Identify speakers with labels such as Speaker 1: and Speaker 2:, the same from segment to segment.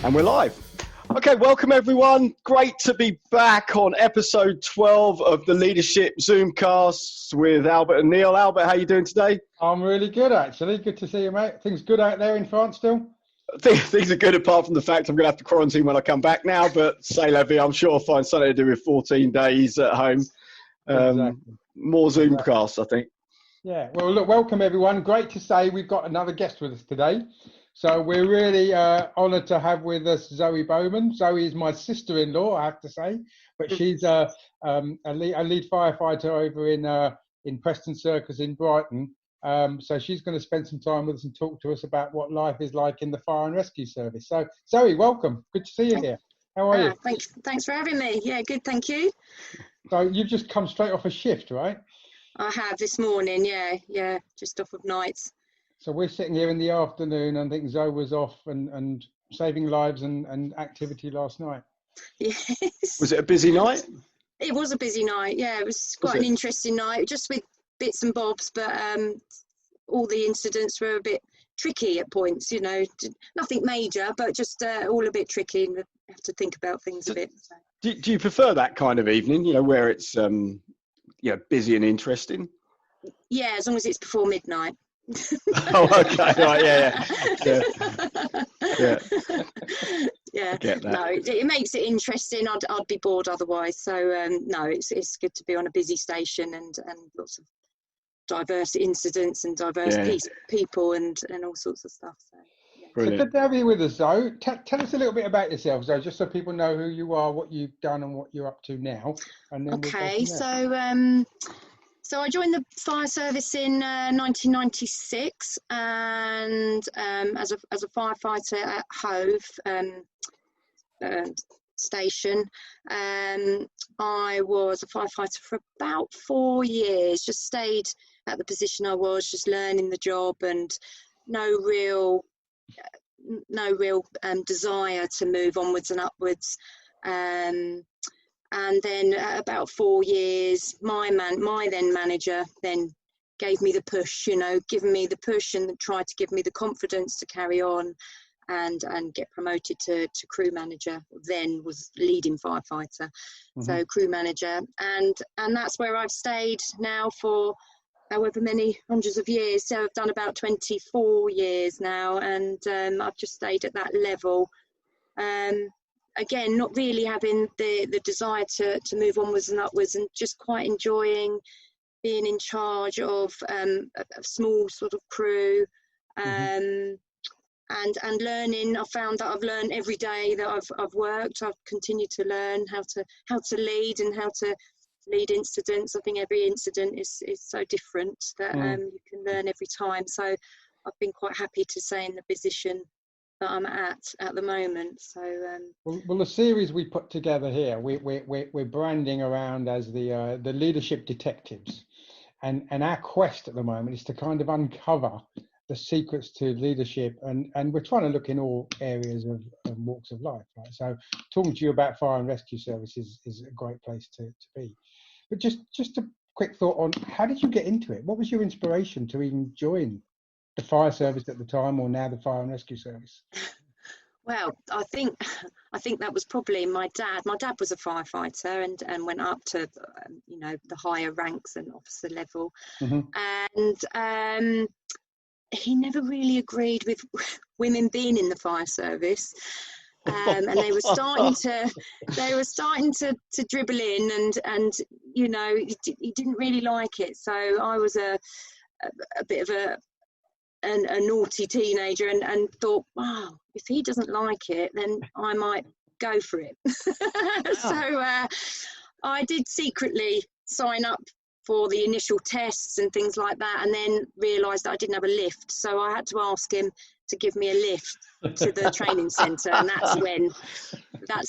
Speaker 1: And we're live. Okay, welcome everyone. Great to be back on episode 12 of the Leadership Zoomcasts with Albert and Neil. Albert, how are you doing today?
Speaker 2: I'm really good, actually. Good to see you, mate. Things good out there in France still?
Speaker 1: Things are good apart from the fact I'm going to have to quarantine when I come back now, but say la vie, I'm sure I'll find something to do with 14 days at home.
Speaker 2: Exactly.
Speaker 1: More Zoomcasts, I think.
Speaker 2: Yeah, well, look, welcome everyone. Great to say we've got another guest with us today. So we're really honoured to have with us Zoe Bowman. Zoe is my sister-in-law, I have to say, but she's a lead firefighter over in Preston Circus in Brighton. So she's going to spend some time with us and talk to us about what life is like in the fire and rescue service. So Zoe, welcome. Good to see you here. How are you?
Speaker 3: Thanks for having me. Yeah, good, thank you.
Speaker 2: So you've just come straight off a shift, right?
Speaker 3: I have this morning, yeah, just off of nights.
Speaker 2: So we're sitting here in the afternoon, and I think Zoe was off and saving lives and activity last night.
Speaker 3: Yes.
Speaker 1: Was it a busy night?
Speaker 3: It was a busy night, yeah. It was quite an interesting night, just with bits and bobs, but all the incidents were a bit tricky at points, you know. Nothing major, but just all a bit tricky, and have to think about things a bit. So.
Speaker 1: Do you prefer that kind of evening, you know, where it's busy and interesting?
Speaker 3: Yeah, as long as it's before midnight.
Speaker 1: Oh, okay, right, yeah.
Speaker 3: Yeah.
Speaker 1: Get that.
Speaker 3: No, it makes it interesting. I'd be bored otherwise. So no, it's good to be on a busy station and lots of diverse incidents and diverse people and all sorts of stuff. So, yeah.
Speaker 2: So good to have you with us, Zoe. Tell us a little bit about yourself, Zoe, just so people know who you are, what you've done, and what you're up to now. And then
Speaker 3: okay, so I joined the fire service in 1996, and as a firefighter at Hove station, I was a firefighter for about 4 years. Just stayed at the position I was, just learning the job, and no real desire to move onwards and upwards. And then at about 4 years, my then manager then gave me the push, given me the push and tried to give me the confidence to carry on and get promoted to crew manager. Then was leading firefighter, so crew manager, and that's where I've stayed now for however many hundreds of years. So I've done about 24 years now, and I've just stayed at that level. Again, not really having the desire to move onwards and upwards, and just quite enjoying being in charge of a small sort of crew, and learning. I found that I've learned every day that I've worked. I've continued to learn how to lead and how to lead incidents. I think every incident is so different that you can learn every time. So I've been quite happy to stay in the position that I'm at the moment. So
Speaker 2: well, the series we put together here, we're branding around as the leadership detectives, and our quest at the moment is to kind of uncover the secrets to leadership, and we're trying to look in all areas of walks of life, right? So talking to you about fire and rescue services is a great place to be. But just a quick thought on, how did you get into it? What was your inspiration to even join the fire service at the time, or now the fire and rescue service?
Speaker 3: Well, I think that was probably my dad. My dad was a firefighter and went up to the higher ranks and officer level, and he never really agreed with women being in the fire service. And they were starting to dribble in, and he didn't really like it. So I was a bit of a naughty teenager and thought, wow, if he doesn't like it, then I might go for it. So I did secretly sign up for the initial tests and things like that, and then realised that I didn't have a lift, so I had to ask him to give me a lift to the training centre, and that's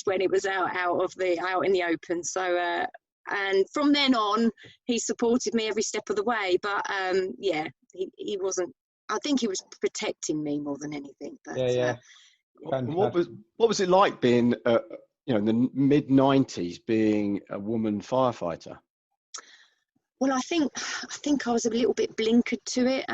Speaker 3: when it was out in the open. So and from then on, he supported me every step of the way. But he wasn't. I think he was protecting me more than anything. But,
Speaker 1: what was it like being, in the mid-90s, being a woman firefighter?
Speaker 3: Well, I think I was a little bit blinkered to it.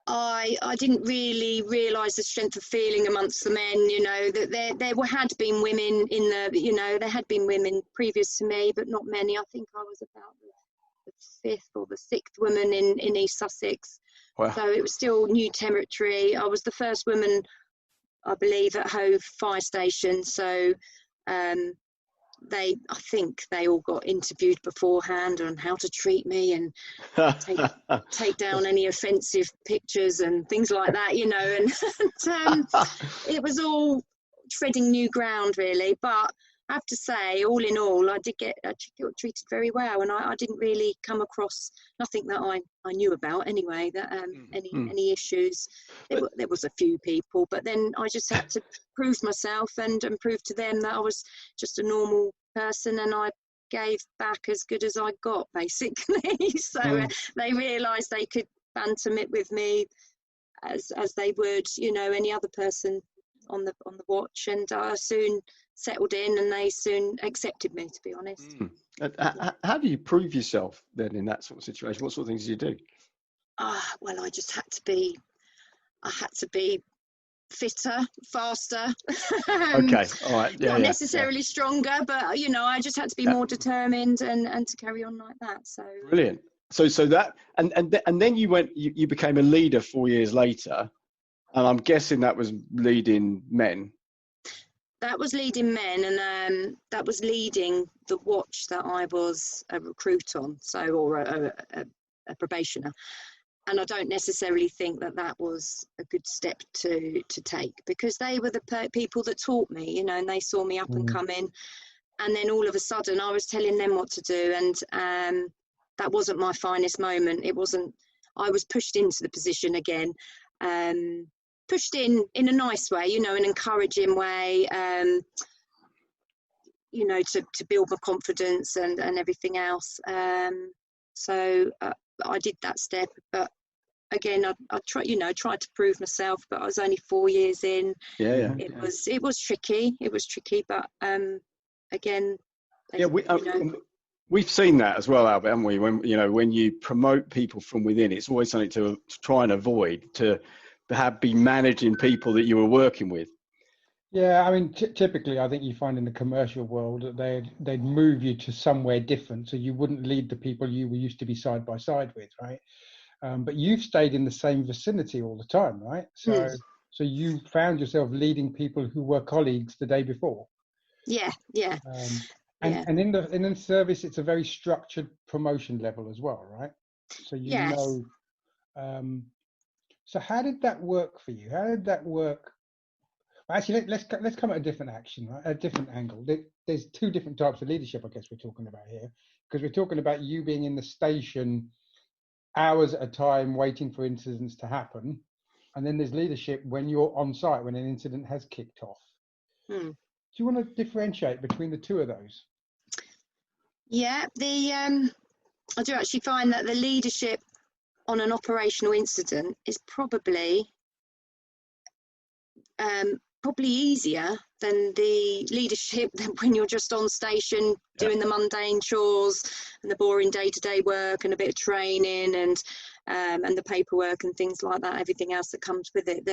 Speaker 3: I didn't really realise the strength of feeling amongst the men, you know, that there had been women in the, you know, there had been women previous to me, but not many. I think I was about the fifth or the sixth woman in East Sussex.
Speaker 1: Wow.
Speaker 3: So it was still new territory. I was the first woman, I believe, at Hove Fire Station. So I think they all got interviewed beforehand on how to treat me and take down any offensive pictures and things like that, you know, and it was all treading new ground really. But I have to say, all in all, I got treated very well, and I didn't really come across nothing that I knew about anyway, that any issues. There was a few people, but then I just had to prove myself and prove to them that I was just a normal person, and I gave back as good as I got, basically. So they realised they could banter it with me as they would, you know, any other person on the watch, and I soon settled in, and they soon accepted me, to be honest.
Speaker 1: How do you prove yourself then in that sort of situation? What sort of things do you do?
Speaker 3: Well, I just had to be fitter, faster.
Speaker 1: Okay, all right.
Speaker 3: Not necessarily stronger, but you know, I just had to be more determined and to carry on like that. So
Speaker 1: brilliant. So that and then you became a leader 4 years later, and I'm guessing that was leading men.
Speaker 3: That was leading men, and that was leading the watch that I was a recruit on, or a probationer. And I don't necessarily think that was a good step to take, because they were the people that taught me, you know, and they saw me up and coming. And then all of a sudden I was telling them what to do. And that wasn't my finest moment. It wasn't, I was pushed into the position again, pushed in a nice way, you know, an encouraging way, you know, to build my confidence and everything else. So I did that step, but again, I tried to prove myself, but I was only 4 years in. It was tricky. It was tricky, but again,
Speaker 1: we've seen that as well, Albert, haven't we? When you promote people from within, it's always something to try and avoid, to be managing people that you were working with.
Speaker 2: Yeah, I mean, typically, I think you find in the commercial world that they'd move you to somewhere different, so you wouldn't lead the people you were used to be side by side with, right? But you've stayed in the same vicinity all the time, right? So you found yourself leading people who were colleagues the day before.
Speaker 3: Yeah.
Speaker 2: And in the service, it's a very structured promotion level as well, right? So you know. So how did that work for you? How did that work? Actually, let's come at a different action, right? A different angle. There's two different types of leadership, I guess, we're talking about here, because we're talking about you being in the station hours at a time waiting for incidents to happen, and then there's leadership when you're on site, when an incident has kicked off. Do you want to differentiate between the two of those?
Speaker 3: Yeah, I do actually find that the leadership on an operational incident is probably easier than the leadership when you're just on station doing the mundane chores and the boring day-to-day work and a bit of training and the paperwork and things like that, everything else that comes with it.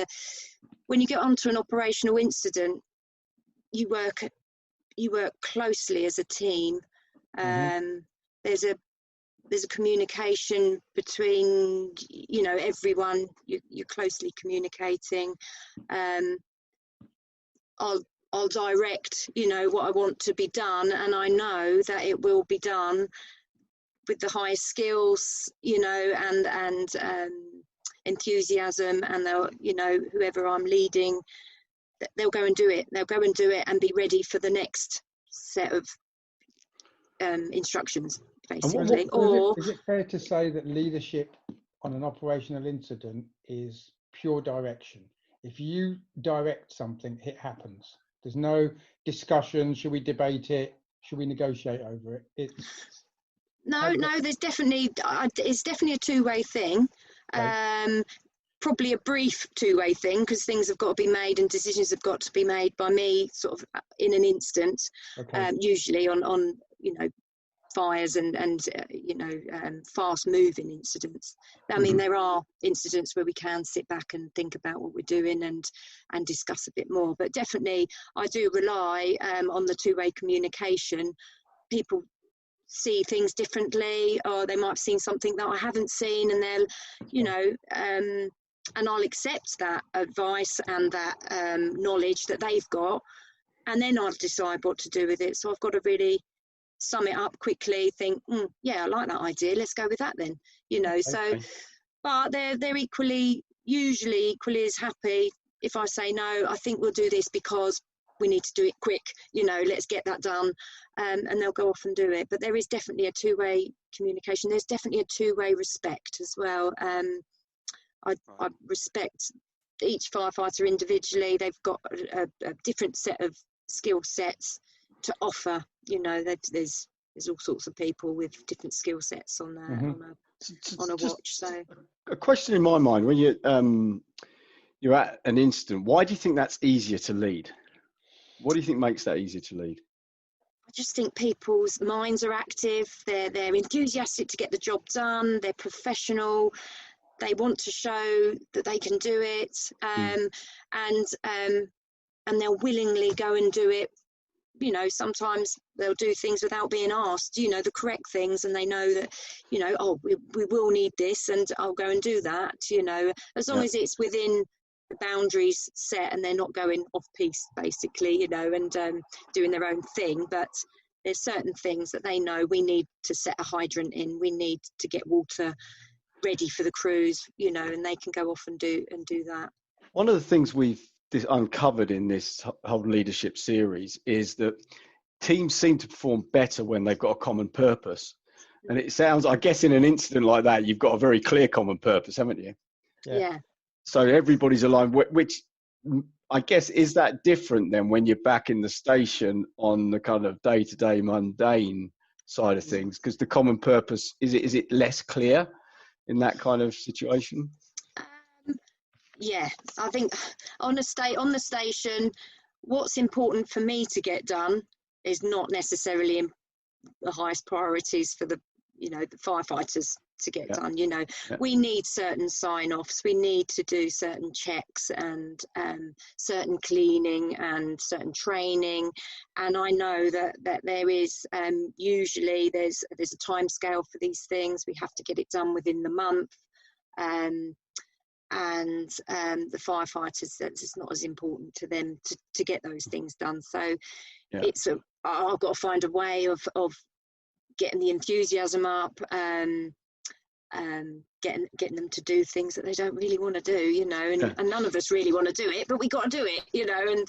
Speaker 3: When you get onto an operational incident, you work closely as a team. There's a communication between, you know, everyone. You're closely communicating. I'll direct, you know, what I want to be done, and I know that it will be done with the highest skills, you know, and enthusiasm, and they'll, you know, whoever I'm leading, they'll go and do it. They'll go and do it and be ready for the next set of instructions, basically.
Speaker 2: Is it fair to say that leadership on an operational incident is pure direction? If you direct something, it happens. There's no discussion. Should we debate it? Should we negotiate over it?
Speaker 3: No. There's definitely it's definitely a two-way thing. Right. Probably a brief two-way thing, because things have got to be made and decisions have got to be made by me, sort of in an instant. Okay. Usually on you know, fires and fast moving incidents. I mean, there are incidents where we can sit back and think about what we're doing and discuss a bit more, but definitely I do rely on the two-way communication. People see things differently, or they might have seen something that I haven't seen, and they'll and I'll accept that advice and that knowledge that they've got, and then I'll decide what to do with it. So I've got to really sum it up quickly, think, yeah, I like that idea, let's go with that then, so, but they're usually equally as happy if I say, no, I think we'll do this because we need to do it quick, let's get that done, and they'll go off and do it. But there is definitely a two-way communication. There's definitely a two-way respect as well. I respect each firefighter individually. They've got a different set of skill sets to offer. There's all sorts of people with different skill sets on a watch. So
Speaker 1: a question in my mind: when you're at an incident, why do you think that's easier to lead? What do you think makes that easier to lead?
Speaker 3: I just think people's minds are active. They're enthusiastic to get the job done. They're professional. They want to show that they can do it, and they'll willingly go and do it. Sometimes they'll do things without being asked, the correct things, and they know that, we will need this, and I'll go and do that, as long as it's within the boundaries set and they're not going off piece, basically, and doing their own thing. But there's certain things that they know we need to set a hydrant in, we need to get water ready for the crews, and they can go off and do that.
Speaker 1: One of the things we've uncovered in this whole leadership series is that teams seem to perform better when they've got a common purpose. And it sounds, I guess, in an incident like that, you've got a very clear common purpose, haven't you?
Speaker 3: Yeah.
Speaker 1: So everybody's aligned, which I guess, is that different than when you're back in the station on the kind of day-to-day mundane side of things? Because the common purpose, is it less clear in that kind of situation?
Speaker 3: Yeah, I think on the station, what's important for me to get done is not necessarily the highest priorities for the firefighters to get done. We need certain sign-offs, we need to do certain checks and certain cleaning and certain training, and I know that there is usually there's a time scale for these things. We have to get it done within the month, and the firefighters, it's not as important to them to get those things done. So I've got to find a way of getting the enthusiasm up, getting them to do things that they don't really want to do, and none of us really want to do it, but we got to do it, and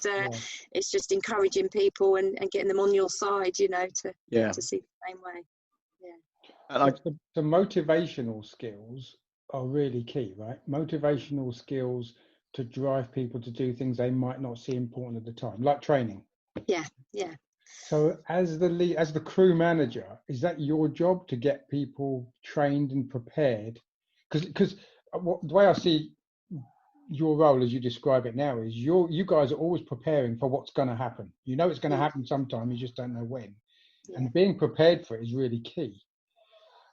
Speaker 3: it's just encouraging people and getting them on your side, to see the same way.
Speaker 2: And the motivational skills are really key, right? Motivational skills to drive people to do things they might not see important at the time, like training.
Speaker 3: Yeah.
Speaker 2: So as the crew manager, is that your job to get people trained and prepared? Because the way I see your role as you describe it now is you guys are always preparing for what's going to happen. It's going to happen sometime, you just don't know when. And being prepared for it is really key.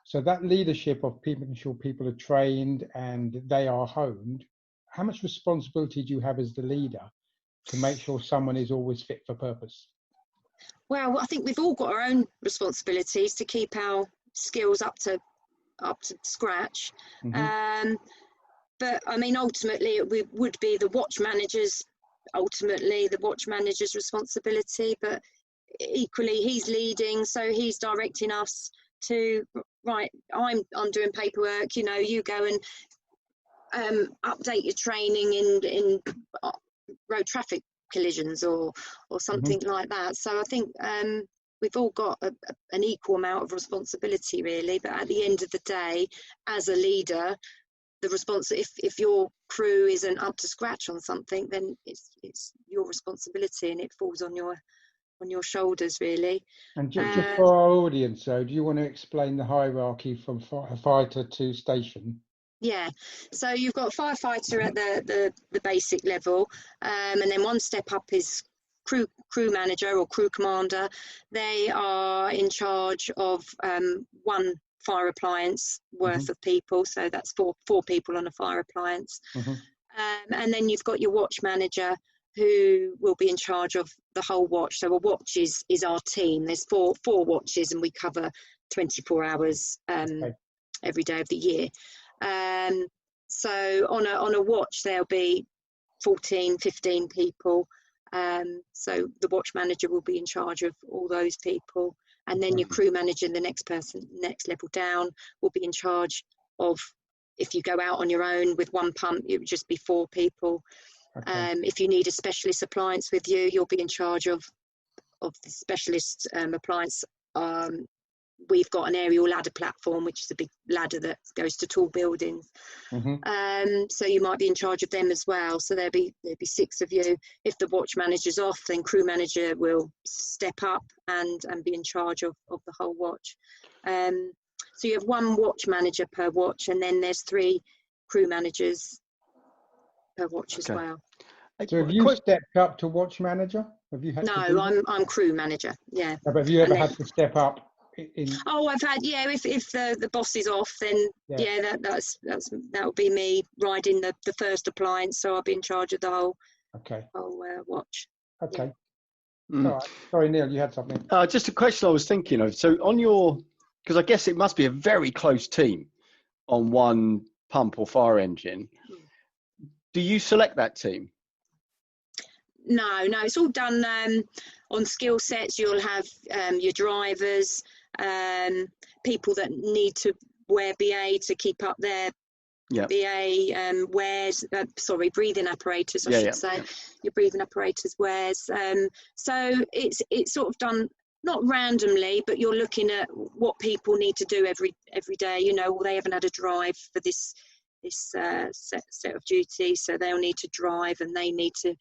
Speaker 2: So that leadership of people, making sure people are trained and they are honed, how much responsibility do you have as the leader to make sure someone is always fit for purpose?
Speaker 3: Well, I think we've all got our own responsibilities to keep our skills up to scratch. But I mean, ultimately, it would be the watch manager's responsibility. But equally, he's leading, so he's directing us to, right, I'm doing paperwork, you go and update your training in road traffic collisions or something like that. So I think we've all got an equal amount of responsibility, really, but at the end of the day, as a leader, if your crew isn't up to scratch on something, then it's your responsibility and it falls on your shoulders, really. And
Speaker 2: just for our audience, so do you want to explain the hierarchy from firefighter to station?
Speaker 3: Yeah, so you've got firefighter at the basic level, and then one step up is crew manager or crew commander. They are in charge of one fire appliance worth of people, so that's four people on a fire appliance. And then you've got your watch manager, who will be in charge of the whole watch. So a watch is our team. There's four watches, and we cover 24 hours every day of the year. So on a watch there'll be 14, 15 people. So the watch manager will be in charge of all those people, and then your crew manager, the next level down, will be in charge of, if you go out on your own with one pump, it would just be 4 people. If you need a specialist appliance with you, you'll be in charge of the specialist appliance. We've got an aerial ladder platform, which is a big ladder that goes to tall buildings. So you might be in charge of them as well. So there'll be 6 of you. If the watch manager's off, then crew manager will step up and be in charge of the whole watch. So you have 1 watch manager per watch, and then there's 3 crew managers per watch as well.
Speaker 2: So have you stepped up to watch manager? Have you had?
Speaker 3: No, I'm crew manager. Yeah.
Speaker 2: No, but have you ever had to step up?
Speaker 3: I've had, if the boss is off, then that'll be me riding the first appliance. So I'll be in charge of the whole watch.
Speaker 2: Okay. All right. Sorry, Neil, you had something.
Speaker 1: Just a question I was thinking of. So because I guess it must be a very close team on one pump or fire engine. Do you select that team?
Speaker 3: No, it's all done on skill sets. You'll have your drivers, people that need to wear BA to keep up their BA wears, breathing apparatus, I should say. Your breathing apparatus wears. So it's sort of done, not randomly, but you're looking at what people need to do every day. They haven't had a drive for this set of duty, so they'll need to drive, and they need to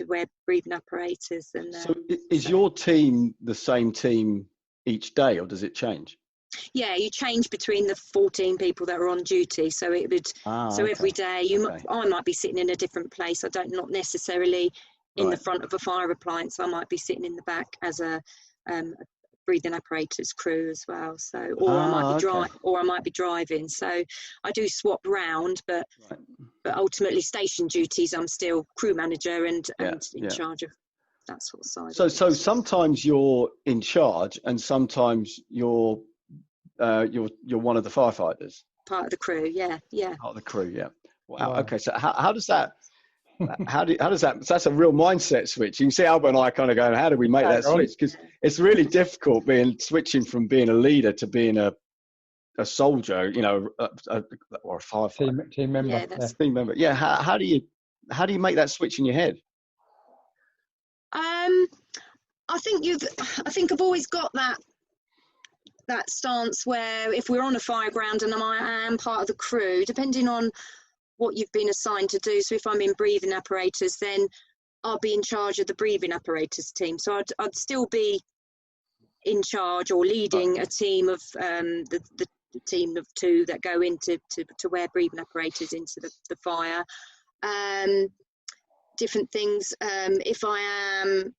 Speaker 3: wear breathing apparatus. And
Speaker 1: so is your team the same team each day, or does it change?
Speaker 3: Yeah, you change between the 14 people that are on duty. So it would every day I might be sitting in a different place. Not necessarily in the front of a fire appliance. I might be sitting in the back as a breathing apparatus crew as well. So I might be driving. So I do swap round, but ultimately station duties, I'm still crew manager and in charge of that sort of side.
Speaker 1: So sometimes you're in charge, and sometimes you're one of the firefighters.
Speaker 3: Part of the crew, yeah.
Speaker 1: Part of the crew, yeah. Wow. Okay. So how does that? How does that? So that's a real mindset switch. You can see Alba and I kind of going, how do we make that switch? Because it's really difficult switching from being a leader to being a soldier, or a firefighter.
Speaker 2: Team member.
Speaker 3: Yeah,
Speaker 1: team member. Yeah. How do you make that switch in your head?
Speaker 3: I think I've always got that stance where if we're on a fire ground and I am part of the crew, depending on what you've been assigned to do. So if I'm in breathing apparatus, then I'll be in charge of the breathing apparatus team. So I'd still be in charge or leading a team of the team of 2 that go into to wear breathing apparatus into the fire. Different things. If I'm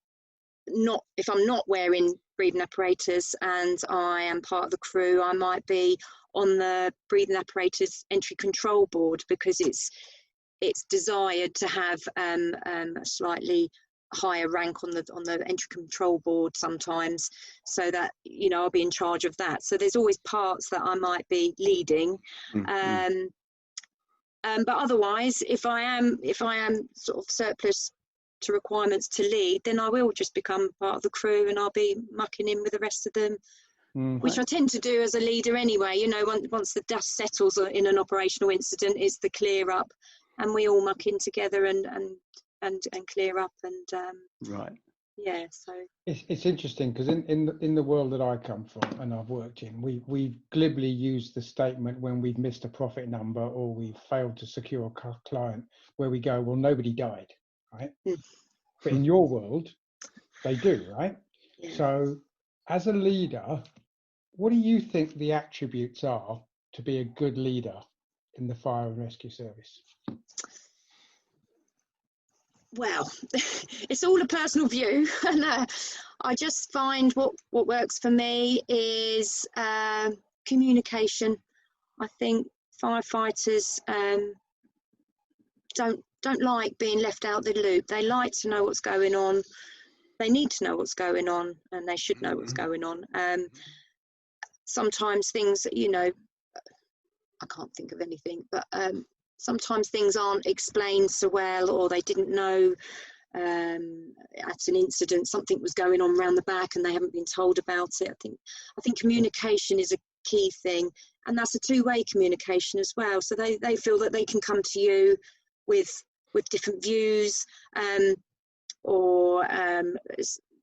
Speaker 3: not wearing breathing apparatus and I am part of the crew, I might be on the breathing apparatus entry control board, because it's desired to have a slightly higher rank on the entry control board sometimes, so that I'll be in charge of that. So there's always parts that I might be leading. But otherwise, if I am sort of surplus to requirements to lead, then I will just become part of the crew and I'll be mucking in with the rest of them, which I tend to do as a leader anyway. Once the dust settles in an operational incident, it's the clear up, and we all muck in together and clear up and yeah. So
Speaker 2: it's interesting, because in the world that I come from and I've worked in, we glibly use the statement when we've missed a profit number or we've failed to secure a client, where we go, well, nobody died, right? But in your world, they do, right?
Speaker 3: Yeah.
Speaker 2: So as a leader, what do you think the attributes are to be a good leader in the fire and rescue service?
Speaker 3: Well, it's all a personal view, and I just find what works for me is communication. I think firefighters don't like being left out the loop. They like to know what's going on. They need to know what's going on, and they should know what's going on. Sometimes things, you know, I can't think of anything, but sometimes things aren't explained so well, or they didn't know at an incident something was going on around the back and they haven't been told about it. I think communication is a key thing, and that's a two-way communication as well. So they feel that they can come to you with different views, or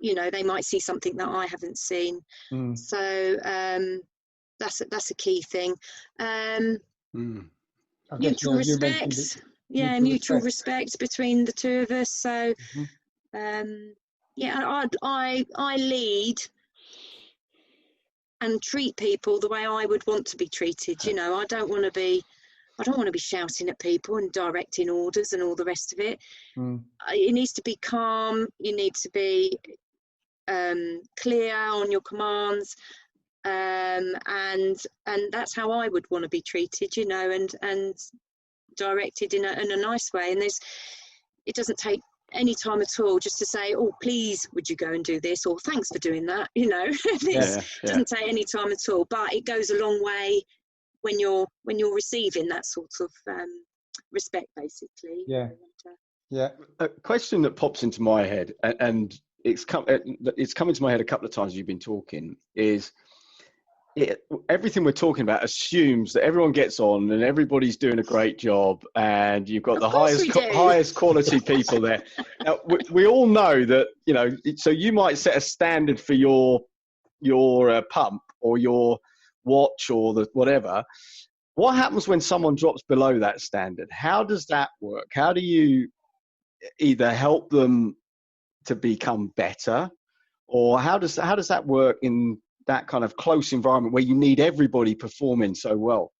Speaker 3: you know, they might see something that I haven't seen. So that's a key thing. Mutual respect. Yeah, mutual respect between the two of us. So yeah, I lead and treat people the way I would want to be treated. You know, I don't want to be shouting at people and directing orders and all the rest of it. It needs to be calm. You need to be clear on your commands, and that's how I would want to be treated, you know, and directed in a nice way. And it doesn't take any time at all just to say, oh, please would you go and do this, or thanks for doing that, you know. Doesn't take any time at all, but it goes a long way when you're receiving that sort of respect, basically.
Speaker 1: A question that pops into my head, and it's come into my head a couple of times as you've been talking, is everything we're talking about assumes that everyone gets on and everybody's doing a great job, and you've got the highest quality people there. Now, we all know that, you know, so you might set a standard for your pump or your watch or the whatever. What happens when someone drops below that standard? How does that work? How do you either help them to become better, or how does that work in that kind of close environment where you need everybody performing so well?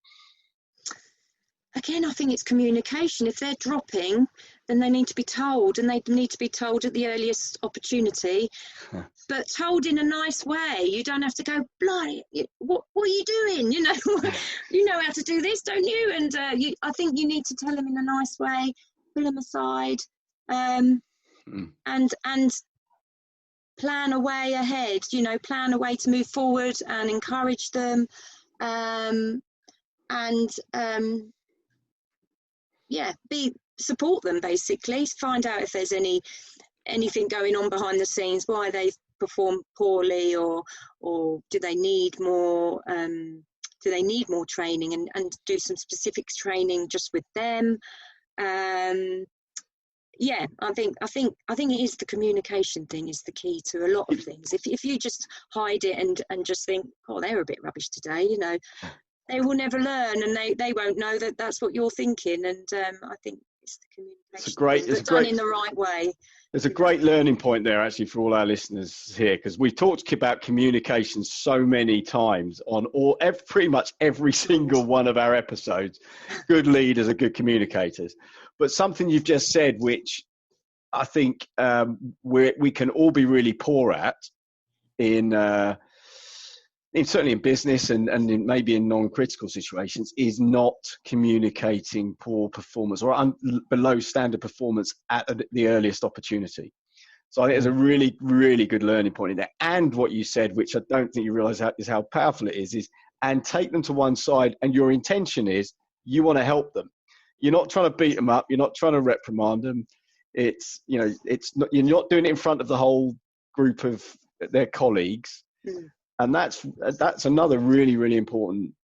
Speaker 3: Again, I think it's communication. If they're dropping, then they need to be told, and they need to be told at the earliest opportunity, but told in a nice way. You don't have to go, bloody, what are you doing? You know, you know how to do this, don't you? And I think you need to tell them in a nice way, pull them aside, and plan a way ahead, you know, plan a way to move forward and encourage them, support them, basically. Find out if there's anything going on behind the scenes, why they've performed poorly, or do they need more training, and do some specific training just with them. Yeah, I think it is the communication thing is the key to a lot of things. If you just hide it and just think, oh, they're a bit rubbish today, you know, they will never learn, and they won't know that that's what you're thinking. And I think it's the communication thing, but done in the right way.
Speaker 1: There's a great learning point there, actually, for all our listeners here, because we've talked about communication so many times on pretty much every single one of our episodes. Good leaders are good communicators. But something you've just said, which I think we can all be really poor at, certainly in business and maybe in non-critical situations, is not communicating poor performance or below standard performance at the earliest opportunity. So I think there's a really, really good learning point in there. And what you said, which I don't think you realize is how powerful it is and take them to one side, and your intention is you want to help them. You're not trying to beat them up. You're not trying to reprimand them. It's, you know, it's not, you're not doing it in front of the whole group of their colleagues. And that's another really, really important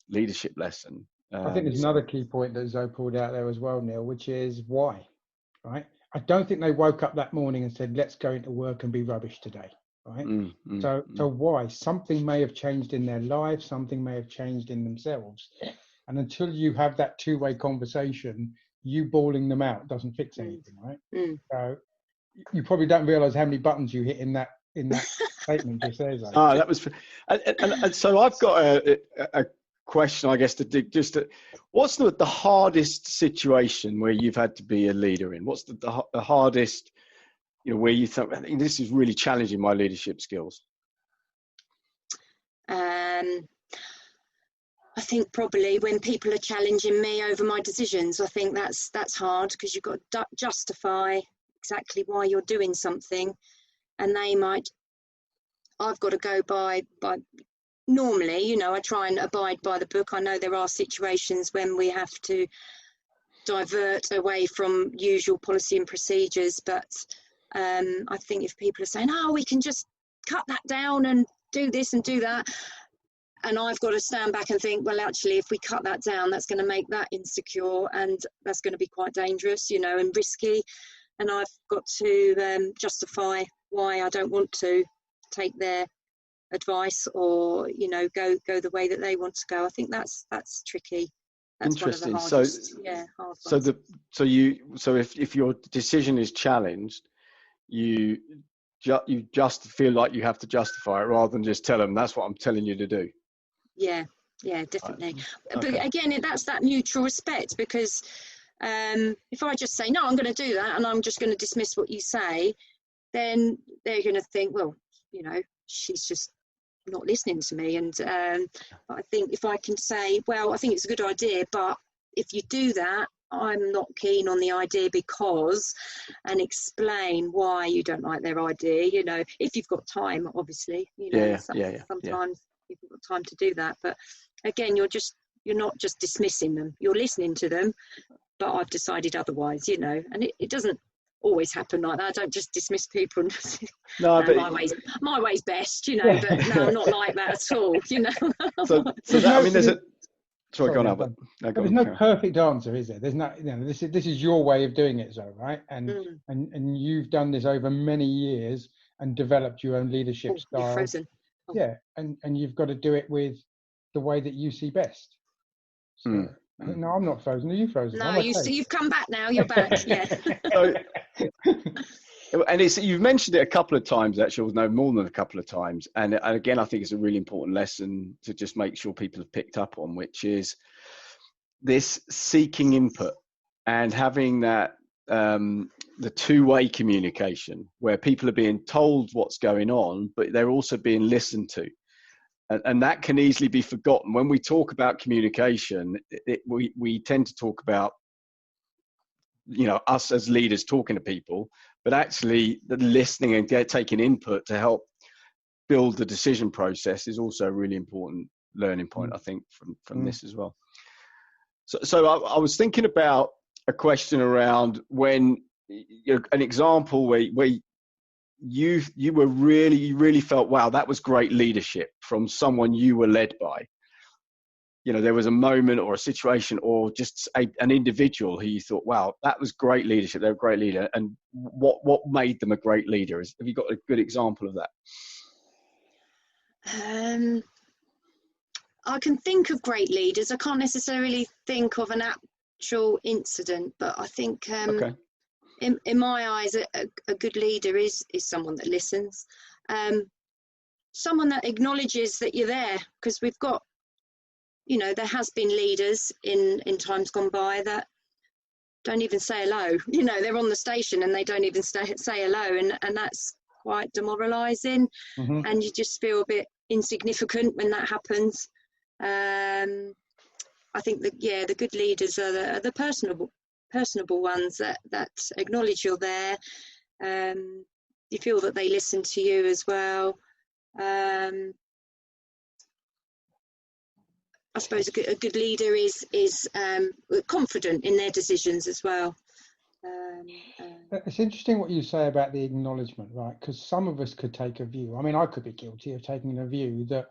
Speaker 1: leadership lesson.
Speaker 2: I think there's another key point that Zoe pulled out there as well, Neil, which is why, right? I don't think they woke up that morning and said, let's go into work and be rubbish today, right? So why? Something may have changed in their lives, something may have changed in themselves. And until you have that two-way conversation, you bawling them out doesn't fix anything, right? So you probably don't realize how many buttons you hit in that statement just there.
Speaker 1: That was, and so I've got question, I guess, to dig what's the hardest situation where you've had to be a leader in? What's the hardest, where you think, I think this is really challenging my leadership skills?
Speaker 3: I think probably when people are challenging me over my decisions. I think that's hard, because you've got to justify exactly why you're doing something, and I've got to go by normally, I try and abide by the book. I know there are situations when we have to divert away from usual policy and procedures, but I think if people are saying, we can just cut that down and do this and do that, and I've got to stand back and think, well, actually, if we cut that down, that's going to make that insecure, and that's going to be quite dangerous, and risky. And I've got to justify why I don't want to take their advice or, go the way that they want to go. I think that's tricky. That's
Speaker 1: interesting.
Speaker 3: One of the hardest, hard ones.
Speaker 1: So if your decision is challenged, you just feel like you have to justify it rather than just tell them that's what I'm telling you to do.
Speaker 3: Yeah, definitely.
Speaker 1: Okay.
Speaker 3: But again, that's that mutual respect, because if I just say, no, I'm going to do that, and I'm just going to dismiss what you say, then they're going to think, well, she's just not listening to me. And I think if I can say, well, I think it's a good idea, but if you do that, I'm not keen on the idea because, and explain why you don't like their idea, if you've got time, obviously, sometimes you've got time to do that. But again, you're not just dismissing them, you're listening to them, but I've decided otherwise, and it doesn't always happen like that. I don't just dismiss people and
Speaker 1: but
Speaker 3: my way's best, but no, I'm not like that at all,
Speaker 1: So that, I mean, there's a... Sorry, go on, Albert. No,
Speaker 2: there's no perfect answer, is there? There's not. This is your way of doing it, Zoe, right? And you've done this over many years and developed your own leadership style.
Speaker 3: You're frozen. Oh.
Speaker 2: Yeah, and you've got to do it with the way that you see best. So, no, I'm not frozen. Are you frozen?
Speaker 3: No, you've come back now. You're back. Yeah.
Speaker 1: And you've mentioned it a couple of times, actually, no more than a couple of times. And again, I think it's a really important lesson to just make sure people have picked up on, which is this seeking input and having that, the two-way communication where people are being told what's going on, but they're also being listened to. And that can easily be forgotten. When we talk about communication, we tend to talk about, us as leaders talking to people, but actually the listening and taking input to help build the decision process is also a really important learning point, I think, from this as well. So I was thinking about a question around when an example where you really felt, wow, that was great leadership from someone you were led by. There was a moment or a situation or just an individual who you thought, wow, that was great leadership. They're a great leader. And what made them a great leader? Have you got a good example of that?
Speaker 3: I can think of great leaders. I can't necessarily think of an actual incident, but I think in my eyes, a good leader is someone that listens, someone that acknowledges that you're there, because we've got, there has been leaders in times gone by that don't even say hello. They're on the station and they don't even say hello, and that's quite demoralising. And you just feel a bit insignificant when that happens. I think that the good leaders are the personable ones that acknowledge you're there. You feel that they listen to you as well. I suppose a good leader is confident in their decisions as well.
Speaker 2: It's interesting what you say about the acknowledgement, right? Because some of us could take a view. I mean, I could be guilty of taking a view that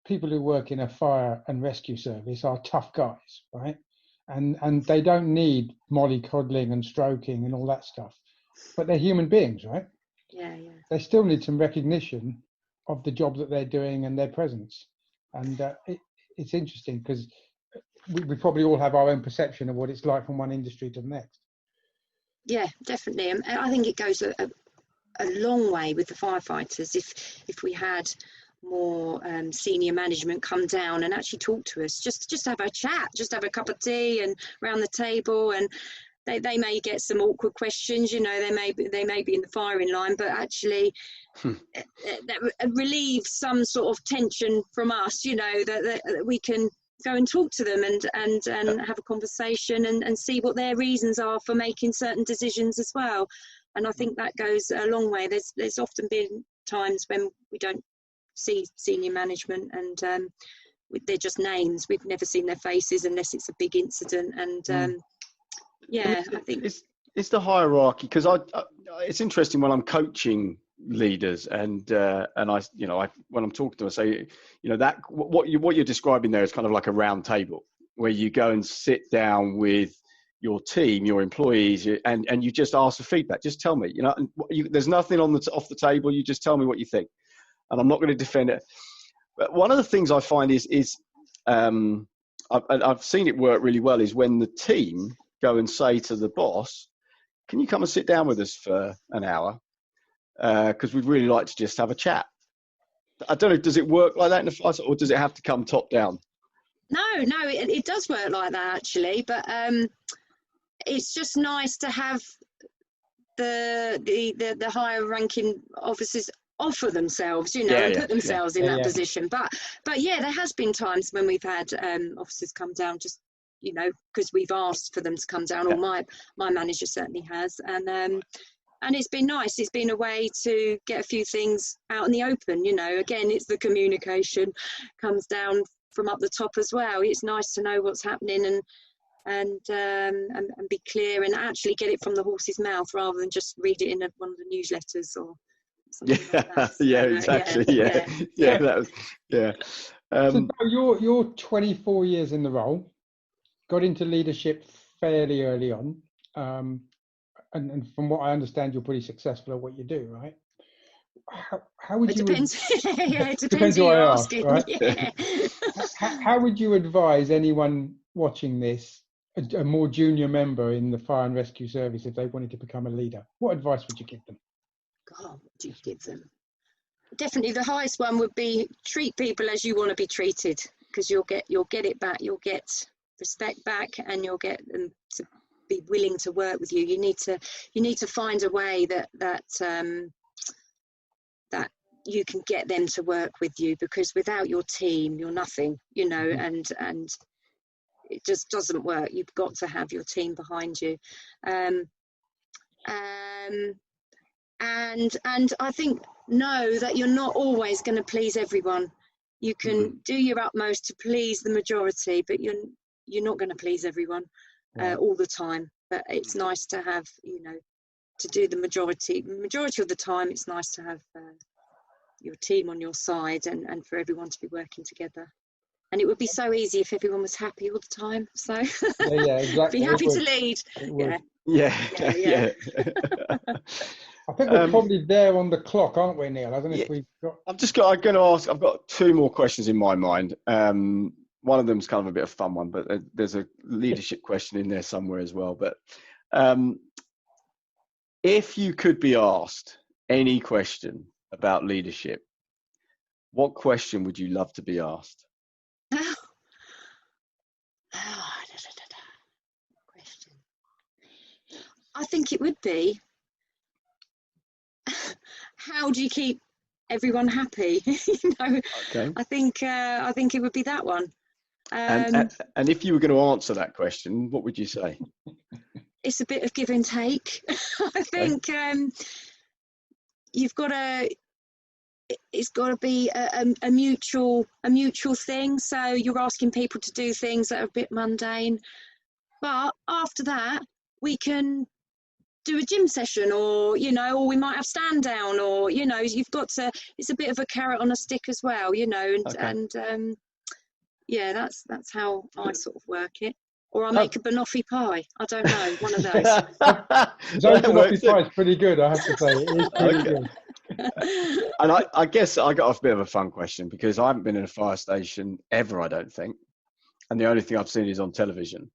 Speaker 2: people who work in a fire and rescue service are tough guys, right? And they don't need mollycoddling and stroking and all that stuff. But they're human beings, right?
Speaker 3: Yeah.
Speaker 2: They still need some recognition of the job that they're doing and their presence. And it's interesting because we probably all have our own perception of what it's like from one industry to the next.
Speaker 3: Yeah, definitely. And I think it goes a long way with the firefighters. If we had senior management come down and actually talk to us, just have a chat, just have a cup of tea and around the table, and they may get some awkward questions, you know, they may be in the firing line, but actually that relieves some sort of tension from us, you know, that we can go and talk to them and have a conversation and see what their reasons are for making certain decisions as well. And I think that goes a long way. There's often been times when we don't see senior management, and they're just names. We've never seen their faces unless it's a big incident. And I think
Speaker 1: it's the hierarchy, because it's interesting when I'm coaching leaders and I when I'm talking to them, I say, you know, that what you're describing there is kind of like a round table where you go and sit down with your team, your employees, and you just ask for feedback. Just tell me, you know, there's nothing off the table. You just tell me what you think, and I'm not going to defend it. But one of the things I find is I've seen it work really well is when the team go and say to the boss, can you come and sit down with us for an hour? Because we'd really like to just have a chat. I don't know, does it work like that in the fight, or does it have to come top down?
Speaker 3: No, it does work like that actually, but it's just nice to have the higher ranking officers offer themselves, you know, and put themselves in that position. But yeah, there has been times when we've had officers come down, just, you know, because we've asked for them to come down, or my manager certainly has, and it's been nice. It's been a way to get a few things out in the open, you know. Again, it's the communication comes down from up the top as well. It's nice to know what's happening and be clear and actually get it from the horse's mouth rather than just read it in one of the newsletters or something like that. So,
Speaker 1: exactly. That was,
Speaker 2: so you're 24 years in the role, got into leadership fairly early on, and from what I understand, you're pretty successful at what you do, right? How would you?
Speaker 3: Depends. It depends who you're asking.
Speaker 2: Right?
Speaker 3: Yeah.
Speaker 2: How would you advise anyone watching this, a more junior member in the fire and rescue service, if they wanted to become a leader? What advice would you give them?
Speaker 3: God, what do you give them? Definitely, the highest one would be treat people as you want to be treated, because you'll get it back. You'll get respect back, and you'll get them to be willing to work with you. You need to find a way that you can get them to work with you, because without your team you're nothing, you know. And it just doesn't work. You've got to have your team behind you, and I think know that you're not always going to please everyone. You can do your utmost to please the majority, but you're not going to please everyone all the time. But it's nice to have, you know, to do the majority of the time. It's nice to have your team on your side and for everyone to be working together. And it would be so easy if everyone was happy all the time. So
Speaker 2: exactly.
Speaker 3: Be happy to lead.
Speaker 1: Yeah.
Speaker 2: I think we're probably there on the clock, aren't we, Neil? I don't know if we've got.
Speaker 1: I'm going to ask. I've got two more questions in my mind. One of them's kind of a bit of a fun one, but there's a leadership question in there somewhere as well. But if you could be asked any question about leadership, what question would you love to be asked?
Speaker 3: Question. I think it would be, how do you keep everyone happy? You know,
Speaker 1: okay.
Speaker 3: I think it would be that one.
Speaker 1: And if you were going to answer that question, what would you say?
Speaker 3: It's a bit of give and take. I think it's got to be a mutual thing. So you're asking people to do things that are a bit mundane, but after that we can do a gym session, or, you know, or we might have stand down, or, you know, you've got to, it's a bit of a carrot on a stick as well, you know, and that's how I sort of work it. Or I'll make a banoffee pie. I don't know, one of those.
Speaker 2: Banoffee pie is pretty good, I have to say. It is pretty good.
Speaker 1: And I guess I got a bit of a fun question, because I haven't been in a fire station ever, I don't think. And the only thing I've seen is on television.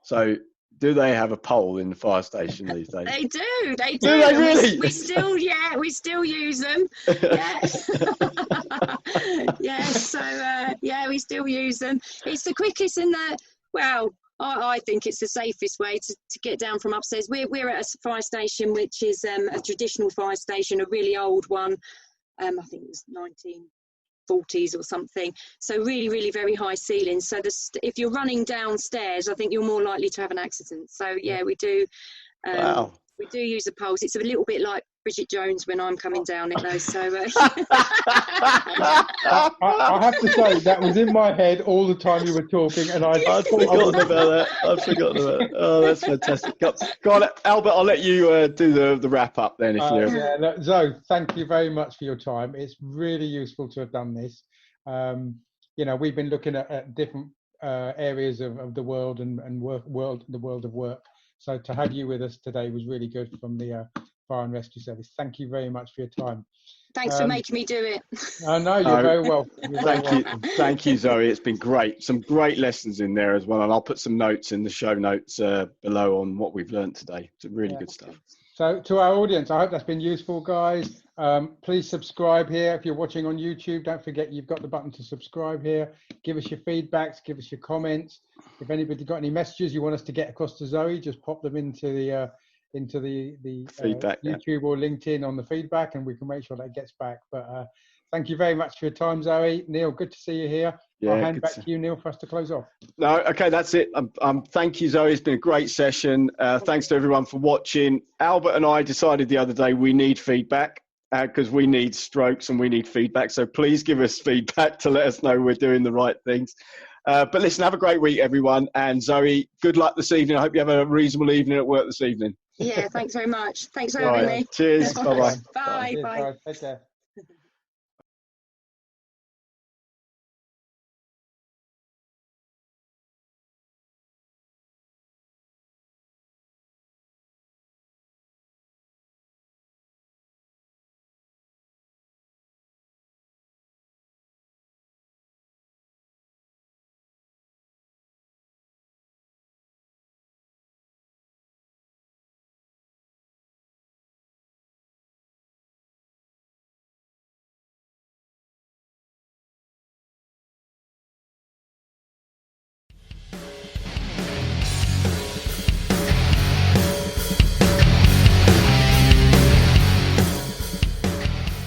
Speaker 1: So Do they have a pole in the fire station these days?
Speaker 3: They do. They do.
Speaker 1: Do they really?
Speaker 3: We still use them. Yeah. Yeah. So we still use them. It's the quickest and I think it's the safest way to get down from upstairs. We're at a fire station which is a traditional fire station, a really old one. I think it was 1940s or something. So really, really very high ceilings. So if you're running downstairs, I think you're more likely to have an accident. So yeah, we do.
Speaker 1: Wow.
Speaker 3: We do use a pulse. It's a little bit like Bridget Jones when I'm coming down it though. So
Speaker 2: I have to say that was in my head all the time you were talking, and I'd
Speaker 1: forgotten about that. I'd forgotten about it. Oh, that's fantastic. Go on, Albert. I'll let you do the wrap up then.
Speaker 2: Look, Zoe, thank you very much for your time. It's really useful to have done this. We've been looking at different areas of the world and the world of work. So to have you with us today was really good from the Fire and Rescue Service. Thank you very much for your time.
Speaker 3: Thanks for making me do it.
Speaker 2: No, you're very welcome.
Speaker 1: Thank you, Zoe. It's been great. Some great lessons in there as well. And I'll put some notes in the show notes below on what we've learned today. It's really good stuff.
Speaker 2: So to our audience, I hope that's been useful, guys. Please subscribe here. If you're watching on YouTube, don't forget you've got the button to subscribe here. Give us your feedbacks, give us your comments. If anybody's got any messages you want us to get across to Zoe, just pop them into the
Speaker 1: feedback,
Speaker 2: YouTube or LinkedIn on the feedback, and we can make sure that gets back. But thank you very much for your time, Zoe. Neil, good to see you here.
Speaker 1: Yeah,
Speaker 2: I'll hand back to you, Neil, for us to close off.
Speaker 1: No, okay, that's it. Thank you, Zoe. It's been a great session. Thanks to everyone for watching. Albert and I decided the other day we need feedback because we need strokes and we need feedback. So please give us feedback to let us know we're doing the right things. But listen, have a great week, everyone. And Zoe, good luck this evening. I hope you have a reasonable evening at work this evening.
Speaker 3: Yeah, thanks very much. Thanks for having me.
Speaker 1: Cheers. Bye-bye.
Speaker 3: Bye.
Speaker 2: Cheers,
Speaker 3: Bye.
Speaker 2: guys. Take care.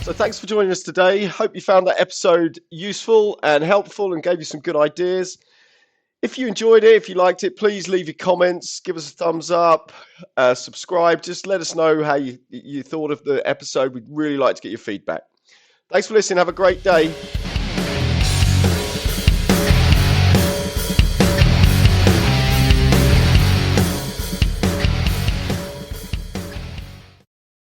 Speaker 4: So thanks for joining us today. Hope you found that episode useful and helpful and gave you some good ideas. If you enjoyed it, if you liked it, please leave your comments, give us a thumbs up, subscribe. Just let us know how you thought of the episode. We'd really like to get your feedback. Thanks for listening. Have a great day.